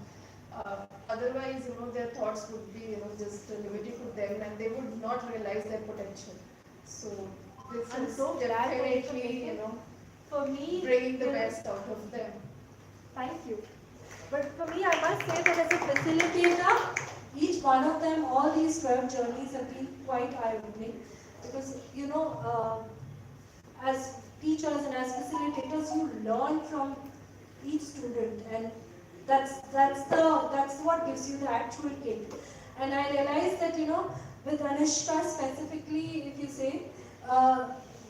Speaker 3: Otherwise, their thoughts would be, just limited to them, and they would not realize their potential. So this
Speaker 2: I'm
Speaker 3: is
Speaker 2: so glad that
Speaker 3: definitely,
Speaker 2: for me,
Speaker 3: bringing the best out of them.
Speaker 2: Thank you. But for me, I must say that as a facilitator, each one of them, all these 12 journeys have been quite eye-opening. Because, as teachers and as facilitators, you learn from each student, and that's what gives you the actual kick. And I realized that, with Anushka specifically, if you say,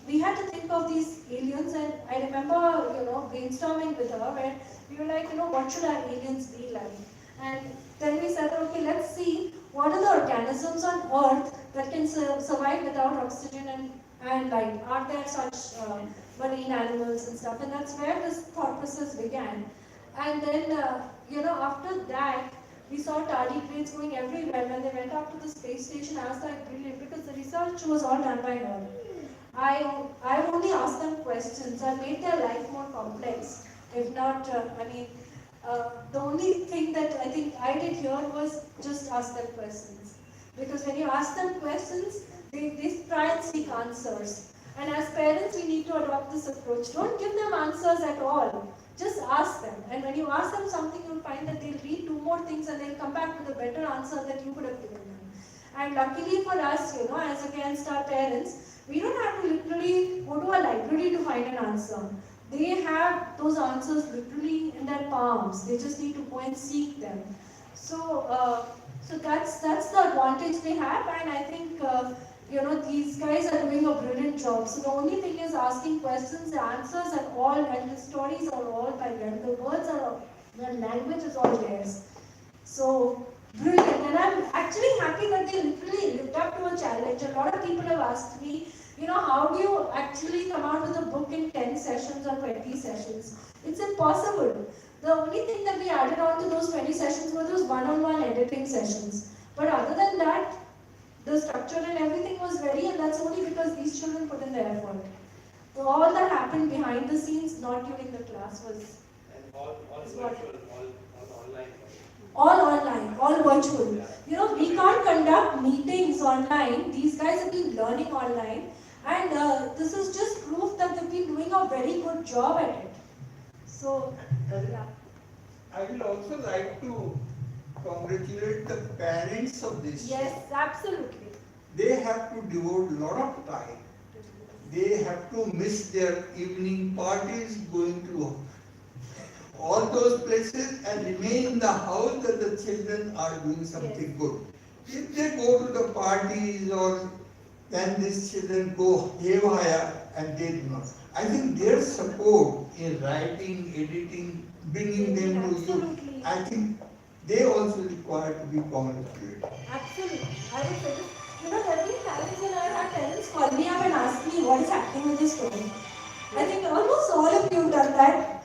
Speaker 2: we had to think of these aliens, and I remember, brainstorming with her where we were like, what should our aliens be like? And then we said, okay, let's see what are the organisms on Earth that can survive without oxygen and light. Are there such marine animals and stuff? And that's where this thought process began. And then, after that, we saw tardigrades going everywhere. When they went up to the space station, I was like, brilliant, because the research was all done by her. I only asked them questions. I made their life more complex. If not, the only thing that I think I did here was just ask them questions. Because when you ask them questions, they try and seek answers. And as parents, we need to adopt this approach. Don't give them answers at all. Just ask them. And when you ask them something, you'll find that they'll read 2 more things and they'll come back with a better answer that you could have given them. And luckily for us, as against our parents, we don't have to literally go to a library to find an answer. They have those answers literally in their palms. They just need to go and seek them. So that's the advantage they have, and I think these guys are doing a brilliant job. So the only thing is asking questions, the answers are all, and the stories are all by them. The words are, the language is all theirs. So brilliant, and I'm actually happy that they literally lived up to a challenge. A lot of people have asked me, how do you actually come out with a book in 10 sessions or 20 sessions? It's impossible. The only thing that we added on to those 20 sessions were those one-on-one editing sessions. But other than that, the structure and everything was ready, and that's only because these children put in the effort. So all that happened behind the scenes, not during the class, was...
Speaker 12: And all virtual, all online.
Speaker 2: All online, all virtual. We can't conduct meetings online. These guys have been learning online. And this is just proof that they've been doing a very good job at it. So, yeah.
Speaker 11: I will also like to congratulate the parents of this.
Speaker 2: Yes, absolutely.
Speaker 11: They have to devote a lot of time. They have to miss their evening parties, going to all those places and remain in the house that the children are doing something good. If they go to the parties or then these children go haywire and they do not. I think their support in writing, editing, bringing them to you, I think they also require to be congratulated.
Speaker 2: Absolutely. I would say this. There have been times when I've had parents call me up and ask me what is happening with this story. I think almost all of you have done that.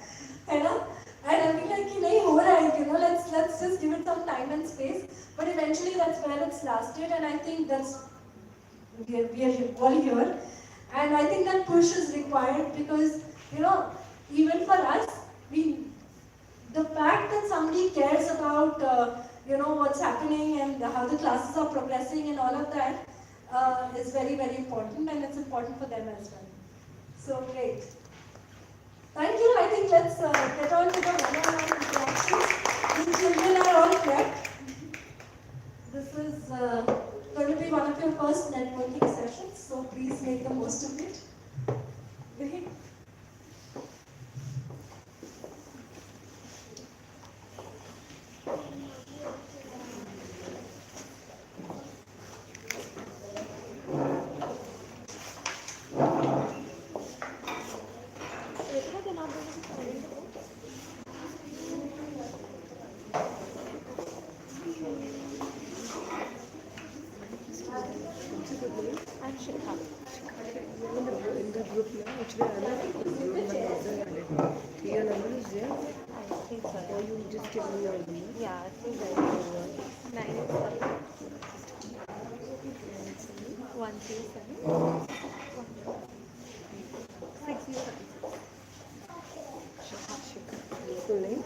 Speaker 2: And I'll be like, nahi ho raha hai, let's just give it some time and space. But eventually that's where it's lasted, and I think we are all here. And I think that push is required because, even for us, the fact that somebody cares about, what's happening and how the classes are progressing and all of that is very, very important, and it's important for them as well. So great. Thank you. I think let's get on to the one-on-one interactions. The children are all prepped. This is going to be one of your first networking sessions, so please make the most of it. Great.
Speaker 1: Or you just give me your number?
Speaker 7: Yeah, it's right. 987 137 6076.
Speaker 1: Full name?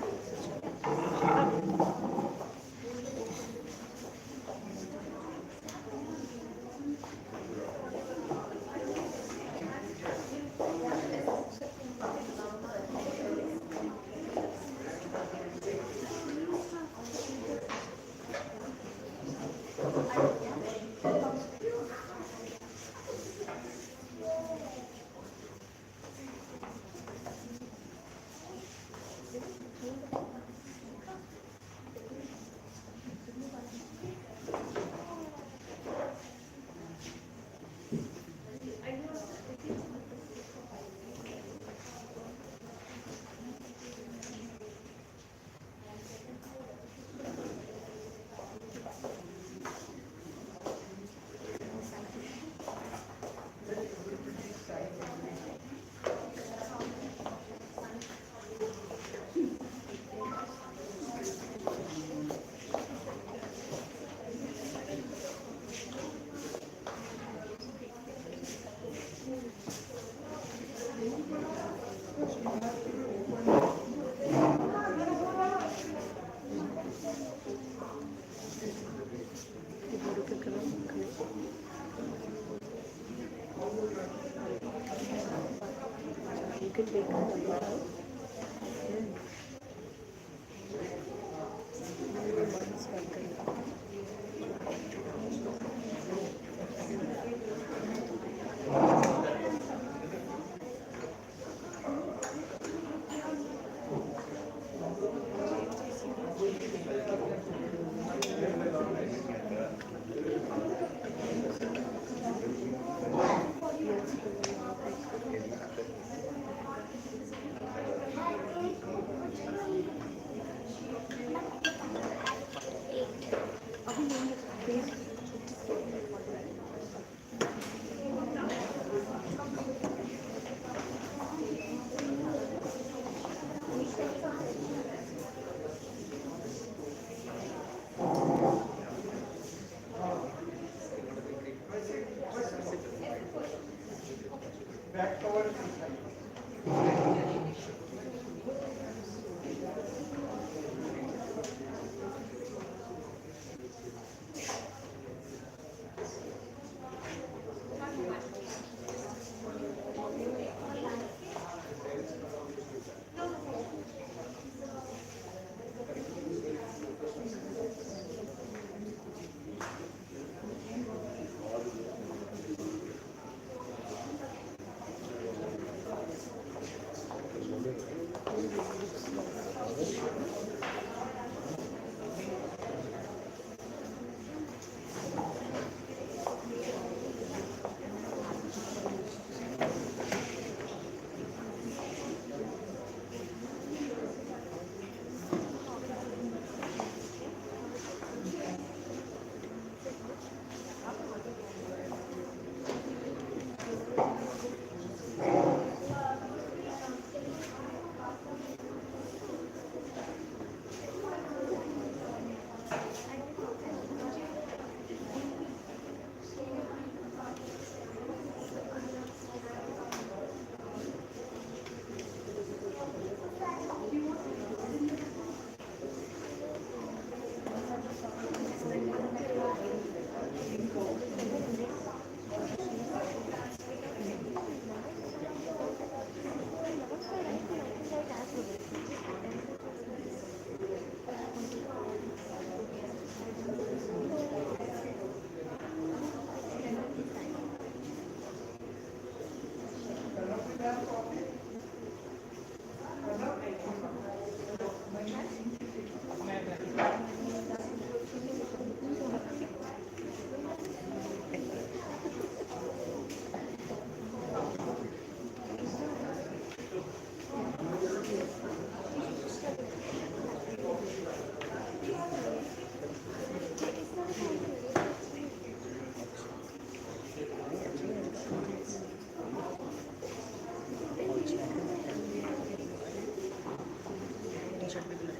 Speaker 1: You can take a number out.
Speaker 5: Back cover.
Speaker 1: T-shirt में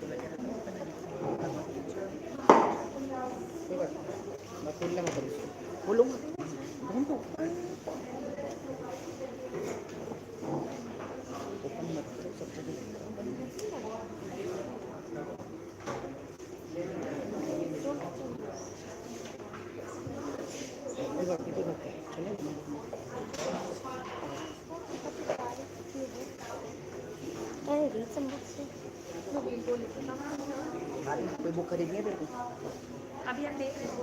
Speaker 13: कोई book खरीदनी है तेरे को?
Speaker 7: अभी हम देख रहे हैं।